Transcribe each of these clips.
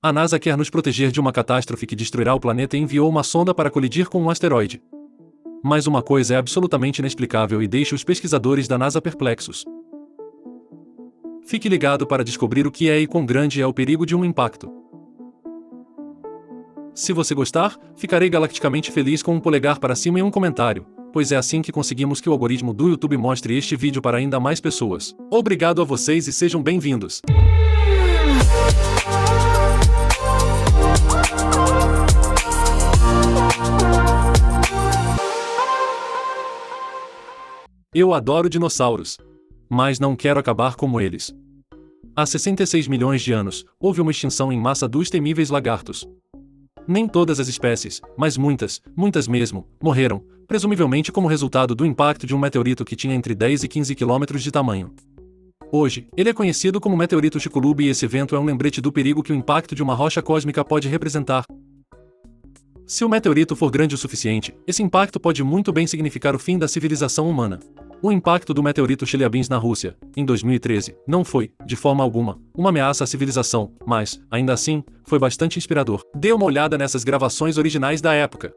A NASA quer nos proteger de uma catástrofe que destruirá o planeta e enviou uma sonda para colidir com um asteroide. Mas uma coisa é absolutamente inexplicável e deixa os pesquisadores da NASA perplexos. Fique ligado para descobrir o que é e quão grande é o perigo de um impacto. Se você gostar, ficarei galacticamente feliz com um polegar para cima e um comentário, pois é assim que conseguimos que o algoritmo do YouTube mostre este vídeo para ainda mais pessoas. Obrigado a vocês e sejam bem-vindos! Eu adoro dinossauros. Mas não quero acabar como eles. Há 66 milhões de anos, houve uma extinção em massa dos temíveis lagartos. Nem todas as espécies, mas muitas, muitas mesmo, morreram, presumivelmente como resultado do impacto de um meteorito que tinha entre 10 e 15 quilômetros de tamanho. Hoje, ele é conhecido como meteorito Chicxulub e esse evento é um lembrete do perigo que o impacto de uma rocha cósmica pode representar. Se o meteorito for grande o suficiente, esse impacto pode muito bem significar o fim da civilização humana. O impacto do meteorito Chelyabinsk na Rússia, em 2013, não foi, de forma alguma, uma ameaça à civilização, mas, ainda assim, foi bastante inspirador. Dê uma olhada nessas gravações originais da época.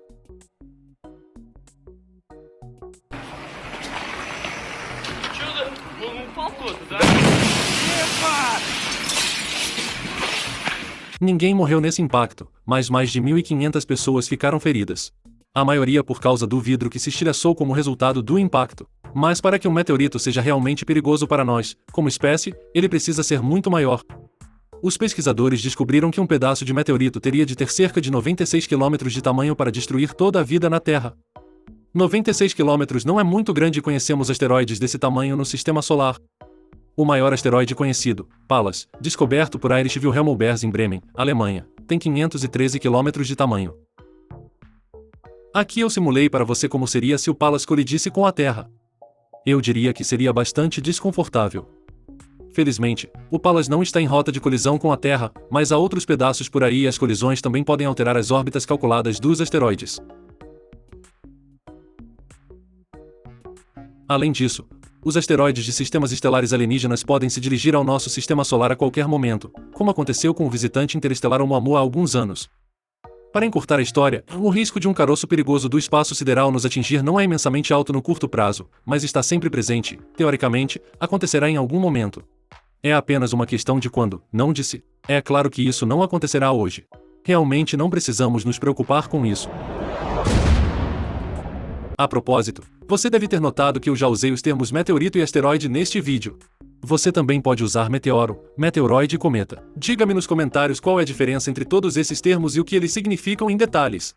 Ninguém morreu nesse impacto, mas mais de 1.500 pessoas ficaram feridas. A maioria por causa do vidro que se estilhaçou como resultado do impacto. Mas para que um meteorito seja realmente perigoso para nós, como espécie, ele precisa ser muito maior. Os pesquisadores descobriram que um pedaço de meteorito teria de ter cerca de 96 km de tamanho para destruir toda a vida na Terra. 96 km não é muito grande e conhecemos asteroides desse tamanho no Sistema Solar. O maior asteroide conhecido, Pallas, descoberto por Erich Wilhelm Obers em Bremen, Alemanha, tem 513 km de tamanho. Aqui eu simulei para você como seria se o Pallas colidisse com a Terra. Eu diria que seria bastante desconfortável. Felizmente, o Pallas não está em rota de colisão com a Terra, mas há outros pedaços por aí e as colisões também podem alterar as órbitas calculadas dos asteroides. Além disso, os asteroides de sistemas estelares alienígenas podem se dirigir ao nosso sistema solar a qualquer momento, como aconteceu com o visitante interestelar Oumuamua há alguns anos. Para encurtar a história, o risco de um caroço perigoso do espaço sideral nos atingir não é imensamente alto no curto prazo, mas está sempre presente, teoricamente, acontecerá em algum momento. É apenas uma questão de quando, não de se. É claro que isso não acontecerá hoje. Realmente não precisamos nos preocupar com isso. A propósito, você deve ter notado que eu já usei os termos meteorito e asteroide neste vídeo. Você também pode usar meteoro, meteoroide e cometa. Diga-me nos comentários qual é a diferença entre todos esses termos e o que eles significam em detalhes.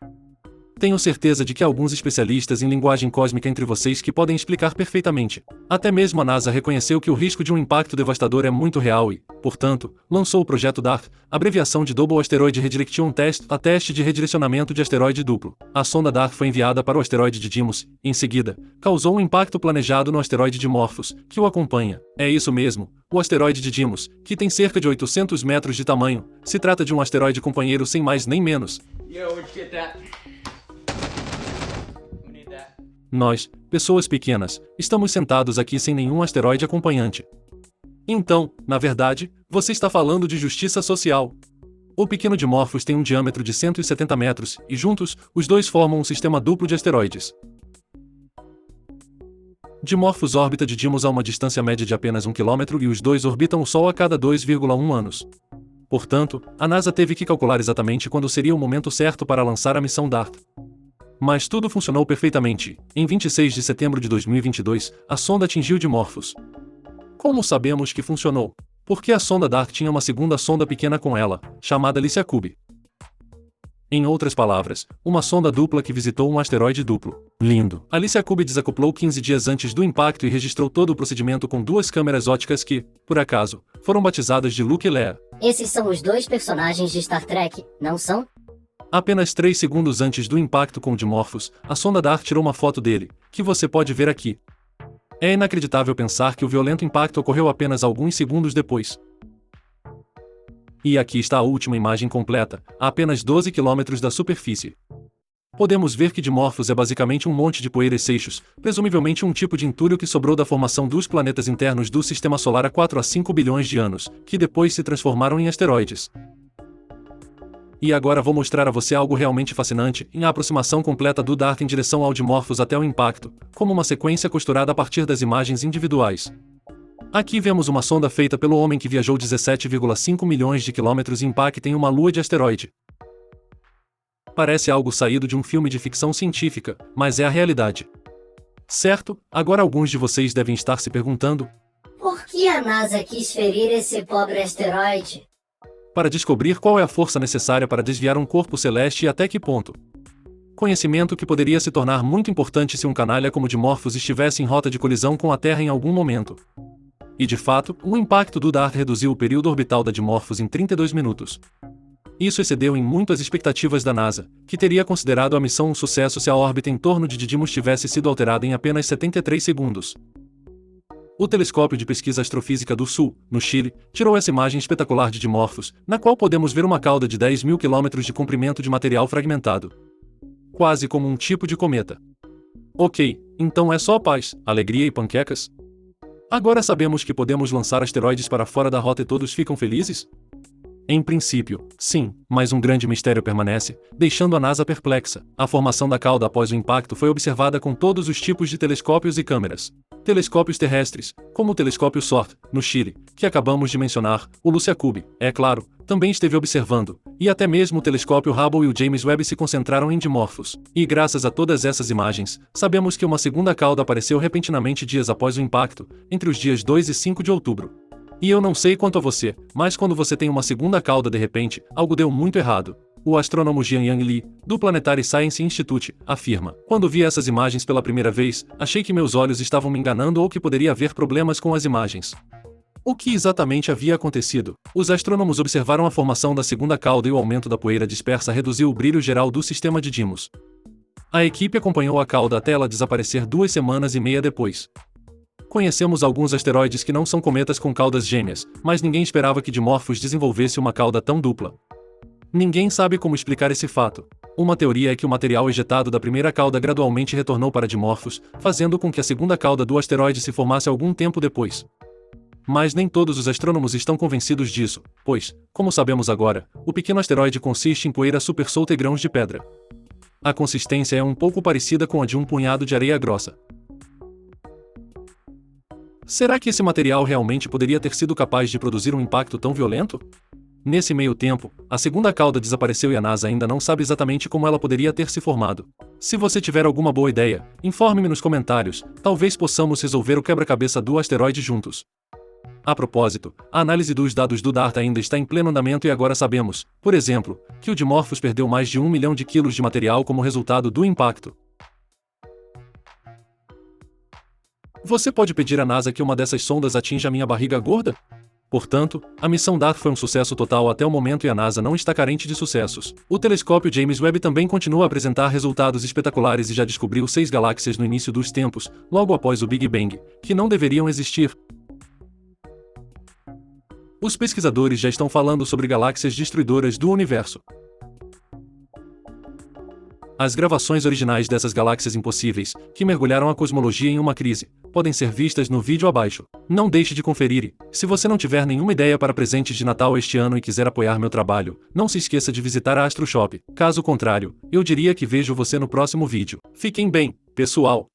Tenho certeza de que há alguns especialistas em linguagem cósmica entre vocês que podem explicar perfeitamente. Até mesmo a NASA reconheceu que o risco de um impacto devastador é muito real e, portanto, lançou o projeto DART, abreviação de Double Asteroid Redirection Test, a teste de redirecionamento de asteroide duplo. A sonda DART foi enviada para o asteroide de Didymos, e, em seguida, causou um impacto planejado no asteroide Dimorphos, que o acompanha. É isso mesmo, o asteroide de Didymos, que tem cerca de 800 metros de tamanho, se trata de um asteroide companheiro sem mais nem menos. Nós, pessoas pequenas, estamos sentados aqui sem nenhum asteroide acompanhante. Então, na verdade, você está falando de justiça social. O pequeno Dimorphos tem um diâmetro de 170 metros, e juntos, os dois formam um sistema duplo de asteroides. Dimorphos orbita Didymos a uma distância média de apenas 1 km e os dois orbitam o Sol a cada 2,1 anos. Portanto, a NASA teve que calcular exatamente quando seria o momento certo para lançar a missão DART. Mas tudo funcionou perfeitamente. Em 26 de setembro de 2022, a sonda atingiu Dimorphos. Como sabemos que funcionou? Porque a sonda DART tinha uma segunda sonda pequena com ela, chamada LICIACube. Em outras palavras, uma sonda dupla que visitou um asteroide duplo. Lindo! A LICIACube desacoplou 15 dias antes do impacto e registrou todo o procedimento com duas câmeras óticas que, por acaso, foram batizadas de Luke e Leia. Esses são os dois personagens de Star Trek, não são? Apenas 3 segundos antes do impacto com o Dimorphos, a sonda DART tirou uma foto dele, que você pode ver aqui. É inacreditável pensar que o violento impacto ocorreu apenas alguns segundos depois. E aqui está a última imagem completa, a apenas 12 km da superfície. Podemos ver que Dimorphos é basicamente um monte de poeira e seixos, presumivelmente um tipo de entulho que sobrou da formação dos planetas internos do Sistema Solar há 4 a 5 bilhões de anos, que depois se transformaram em asteroides. E agora vou mostrar a você algo realmente fascinante, em a aproximação completa do DART em direção ao Dimorphos até o impacto, como uma sequência costurada a partir das imagens individuais. Aqui vemos uma sonda feita pelo homem que viajou 17,5 milhões de quilômetros e impacta em uma lua de asteroide. Parece algo saído de um filme de ficção científica, mas é a realidade. Certo? Agora alguns de vocês devem estar se perguntando: por que a NASA quis ferir esse pobre asteroide? Para descobrir qual é a força necessária para desviar um corpo celeste e até que ponto. Conhecimento que poderia se tornar muito importante se um canalha como Dimorphos estivesse em rota de colisão com a Terra em algum momento. E de fato, o impacto do DART reduziu o período orbital da Dimorphos em 32 minutos. Isso excedeu em muito as expectativas da NASA, que teria considerado a missão um sucesso se a órbita em torno de Didymos tivesse sido alterada em apenas 73 segundos. O Telescópio de Pesquisa Astrofísica do Sul, no Chile, tirou essa imagem espetacular de Dimorphos, na qual podemos ver uma cauda de 10 mil quilômetros de comprimento de material fragmentado. Quase como um tipo de cometa. Ok, então é só paz, alegria e panquecas? Agora sabemos que podemos lançar asteroides para fora da rota e todos ficam felizes? Em princípio, sim, mas um grande mistério permanece, deixando a NASA perplexa. A formação da cauda após o impacto foi observada com todos os tipos de telescópios e câmeras. Telescópios terrestres, como o telescópio SORT, no Chile, que acabamos de mencionar, o Lucia Cube, é claro, também esteve observando, e até mesmo o telescópio Hubble e o James Webb se concentraram em Dimorphos. E graças a todas essas imagens, sabemos que uma segunda cauda apareceu repentinamente dias após o impacto, entre os dias 2 e 5 de outubro. E eu não sei quanto a você, mas quando você tem uma segunda cauda de repente, algo deu muito errado. O astrônomo Jian-Yang Li, do Planetary Science Institute, afirma: quando vi essas imagens pela primeira vez, achei que meus olhos estavam me enganando ou que poderia haver problemas com as imagens. O que exatamente havia acontecido? Os astrônomos observaram a formação da segunda cauda e o aumento da poeira dispersa reduziu o brilho geral do sistema de Didymos. A equipe acompanhou a cauda até ela desaparecer 2 semanas e meia depois. Conhecemos alguns asteroides que não são cometas com caudas gêmeas, mas ninguém esperava que Dimorphos desenvolvesse uma cauda tão dupla. Ninguém sabe como explicar esse fato. Uma teoria é que o material ejetado da primeira cauda gradualmente retornou para Dimorphos, fazendo com que a segunda cauda do asteroide se formasse algum tempo depois. Mas nem todos os astrônomos estão convencidos disso, pois, como sabemos agora, o pequeno asteroide consiste em poeira super solta e grãos de pedra. A consistência é um pouco parecida com a de um punhado de areia grossa. Será que esse material realmente poderia ter sido capaz de produzir um impacto tão violento? Nesse meio tempo, a segunda cauda desapareceu e a NASA ainda não sabe exatamente como ela poderia ter se formado. Se você tiver alguma boa ideia, informe-me nos comentários, talvez possamos resolver o quebra-cabeça do asteroide juntos. A propósito, a análise dos dados do DART ainda está em pleno andamento e agora sabemos, por exemplo, que o Dimorphos perdeu mais de 1 milhão de quilos de material como resultado do impacto. Você pode pedir à NASA que uma dessas sondas atinja a minha barriga gorda? Portanto, a missão DART foi um sucesso total até o momento e a NASA não está carente de sucessos. O telescópio James Webb também continua a apresentar resultados espetaculares e já descobriu 6 galáxias no início dos tempos, logo após o Big Bang, que não deveriam existir. Os pesquisadores já estão falando sobre galáxias destruidoras do universo. As gravações originais dessas galáxias impossíveis, que mergulharam a cosmologia em uma crise, podem ser vistas no vídeo abaixo. Não deixe de conferir e, se você não tiver nenhuma ideia para presentes de Natal este ano e quiser apoiar meu trabalho, não se esqueça de visitar a Astro Shop. Caso contrário, eu diria que vejo você no próximo vídeo. Fiquem bem, pessoal!